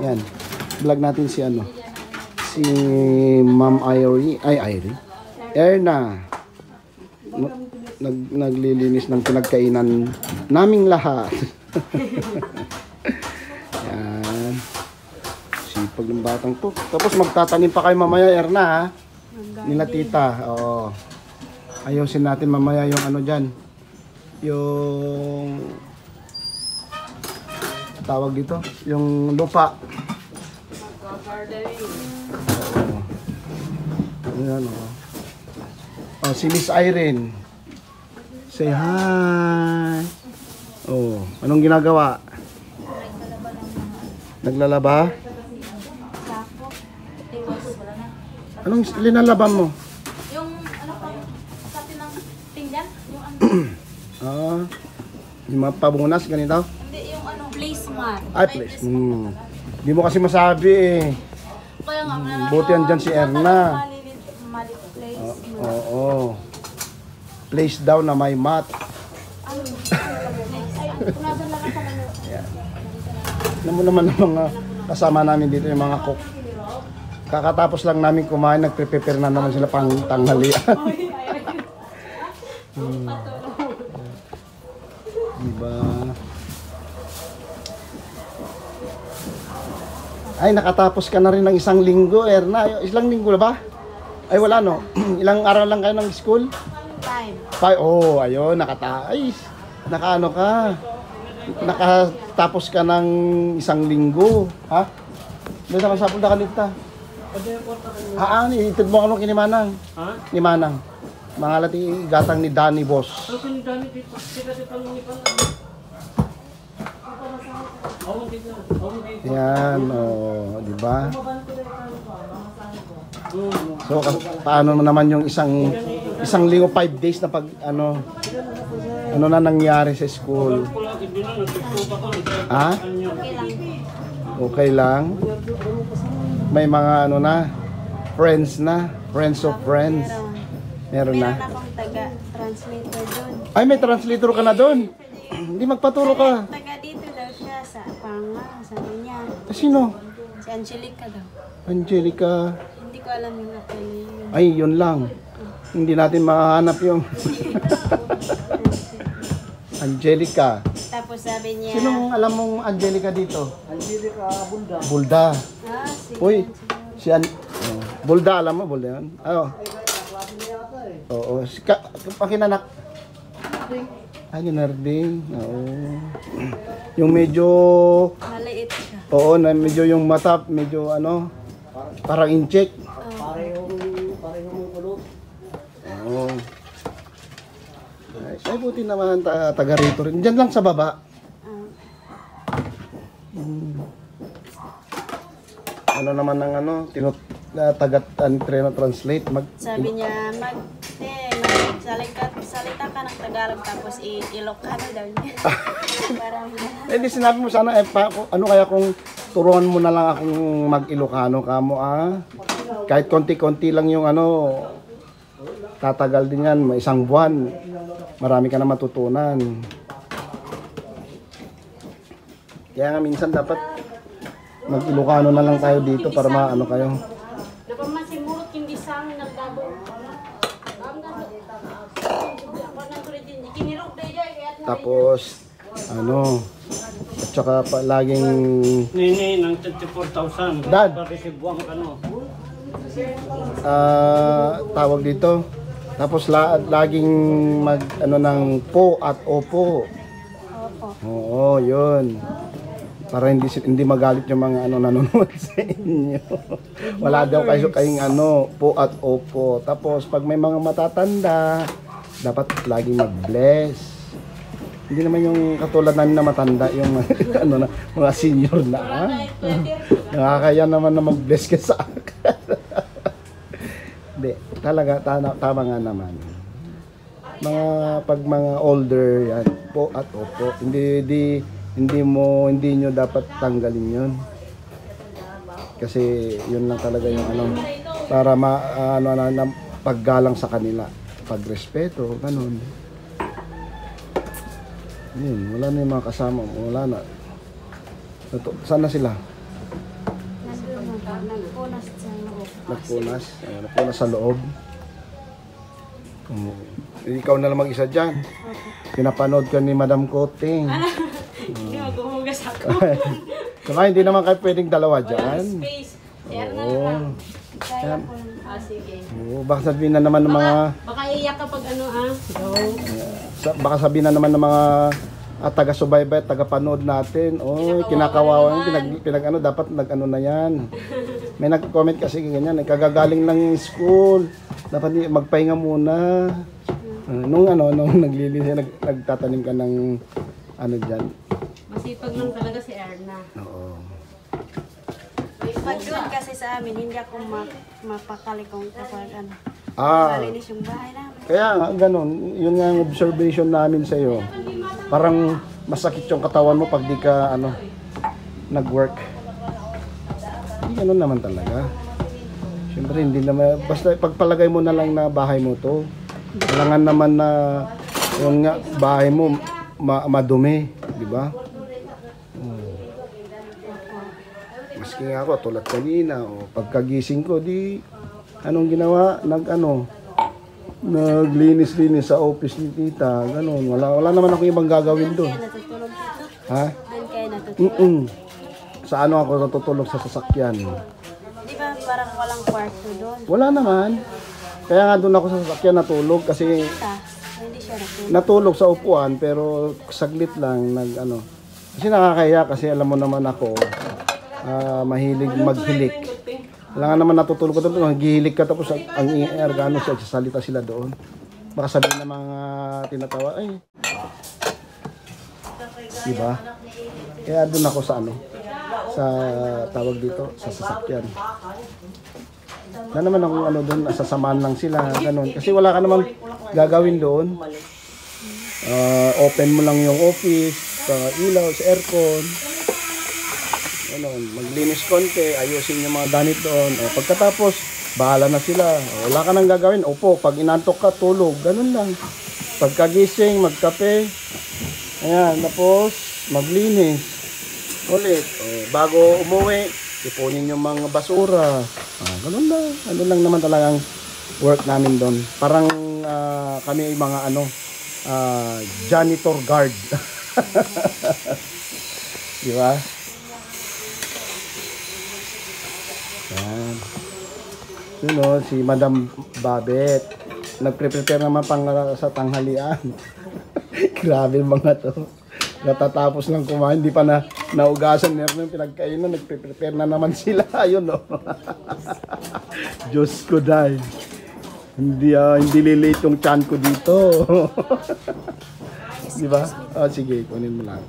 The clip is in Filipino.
Yan. Vlog natin si ano. Si Ma'am Irene. Erna. Naglilinis ng pinagkainan naming lahat. Yan. Sipag ng batang to. Tapos magtatanim pa kayo mamaya, Erna, ha? Nila tita. Oo. Ayusin natin mamaya yung ano dyan. Yung tawag dito, yung lupa. Ayan, oh, si Miss Irene. Say hi. Oh, anong ginagawa? Naglalaba? Anong linalaban mo? Yung ano pa, sabi ng tinggan, yung ano. Yung mga pabunas, ganito? Hindi, yung ano, placemat. Ay, place. Hindi mo kasi masabi eh. Kaya nga, Buti andyan si Erna. Mali place. Oo. Place daw na may mat. Alam mo naman ng mga kasama namin dito, yung mga cook. Kakatapos lang namin kumain, nagpe-prepare na naman sila pang tanghalian. Diba? Ay, nakatapos ka na rin ng isang linggo, Erna. Isang linggo na ba? Ay, wala, no? Ilang araw lang kayo ng school? 5. Oh, ayun, nakaano ka. Nakatapos ka ng isang linggo. Ha? May nakasapol na kanita. Itid mo anong kinimanang? Ha? Ni Manang. Mga lati gatang ni Danny Boss. Yan, oh, di ba? So, paano naman yung isang linggo, 5 days na pag ano na nangyari sa school? Ha? Okay lang. May mga ano na, friends of friends. Meron na. Meron akong taga-translator doon. Ay, may translator ka na doon. Hindi magpaturo ka. Taga dito daw siya sa Panga, sabi niya. Sino? Si Angelica daw. Angelica. Hindi ko alam yung apelyido yun. Ay, yun lang. Hindi natin mahanap yung Angelica. Tapos sabi niya, Sinong alam mong Angelica dito? Angelica Bulda. Bulda. si Uy, Bulda, alam mo Bulda yan? Oo. Oo. Pakinanak. Ay, yung narding. Oo. Yung medyo, maliit siya. oo, na medyo yung mata, medyo ano, parang incheck. Parehong kulot. Oo. Ay, buti naman taga rito rin. Diyan lang sa baba. Ano naman ng ano, translate. Sabi niya, salita ka ng Tagalog tapos Ilocano daw niya. Parang eh di sinabi mo sana, ano kaya kung turuan mo na lang akong mag-Ilocano ka mo, kahit konti-konti lang yung ano, tatagal din yan, may isang buwan. Marami ka na matutunan. Kaya nga minsan dapat mag-Ilocano na lang tayo dito para maano kayo. napamasimurot yung disang nagdabo. Tapos ano, at saka laging Nini ng 34,000. Dad. Parisibuang ka no. tawag dito. Tapos laging mag ano ng po at opo. Oo, yun. Para hindi magalit yung mga ano nanonood sa inyo. Wala daw kayong ano, po at opo. Tapos pag may mga matatanda, dapat laging mag-bless. Hindi naman yung katulad namin na matanda, yung ano na, mga senior na. Nakakaya naman na mag-bless ka sa akin. Hindi, talaga tama nga naman. Pag mga older yan, po at opo. Hindi nyo dapat tanggalin yun. Kasi yun lang talaga yung ano, para paggalang sa kanila, pagrespeto, ganun. Yun, wala na yung mga kasama, wala na. Saan na sila? Nagpunas. Ayan, nagpunas sa loob. Ikaw na lang mag-isa dyan. Pinapanood ka ni Madam Koting. Hindi maghuhugas ako. Saka hindi naman kayo pwedeng dalawa dyan. Space. Kaya na Oo. lang. Yan. Sige. Oo, baka sabihin na naman ng mga Baka iiyak ka pag ano Go. baka sabihin na naman ng mga taga-subaybay, taga-panood natin. Oh, kinakawawa pinag ano dapat nag-ano na 'yan. May nag-comment kasi ganyan, kagagaling lang yung school. Dapat magpahinga muna. Nung naglilinis, nagtatanim ka ng ano diyan. Masipag lang talaga si Erna. Oo. Pag doon kasi sa amin, hindi ako mapakali kung kapag malinis yung bahay namin. Kaya nga, ganun. Yun nga ang observation namin sa iyo. Parang masakit yung katawan mo pag di ka, nag-work. Hindi ganun naman talaga. Siyempre, hindi naman, basta pagpalagay mo na lang na bahay mo to. Kailangan naman na, yung nga, bahay mo, madumi. Di ba? Maski nga ako, tulad kanina, pagkagising ko, anong ginawa? Naglinis-linis sa office ni tita, ganun. Wala naman ako ibang gagawin doon. Kaya natutulog dito. Ha? Doon kayo natutulog. Sa ano ako natutulog sa sasakyan? Di ba parang walang kwarto doon? Wala naman. Kaya nga doon ako sa sasakyan natulog kasi Hindi siya natulog. natulog sa upuan pero saglit lang Kasi nakakahiya kasi alam mo naman ako, mahilig maghilik. Kailangan naman natutulog ka doon, maghihilik ka tapos ang ergano siya, salita sila doon. Baka sabihin ng mga tinatawa, ay. Diba? Kaya doon ako sa sa tawag dito, sa sasakyan. Na naman akong doon, sasamahan lang sila, ganun. Kasi wala ka naman gagawin doon. Open mo lang yung office, sa ilaw, sa aircon. Maglinis konti, ayusin yung mga ganit doon. Pagkatapos, bahala na sila. Wala ka nang gagawin. Opo, pag inantok ka, tulog. Ganun lang. Pagkagising, magkape. Ayan, tapos, maglinis. Ulit. Bago umuwi, ipunin yung mga basura. Ganun lang. Ano lang naman talagang work namin doon. Parang kami ay mga janitor guard. Di ba? Yan. Yun si Madam Babet. Nagpre-prepare naman pang sa tanghalian. Grabe mga to. Natatapos lang kumain, hindi pa naugasan meron yung pinagkainan, nagpre-prepare na naman sila. Ayun Diyos ko dahil. Hindi lilate yung chan ko dito. Di ba? Sige, kunin mo lang.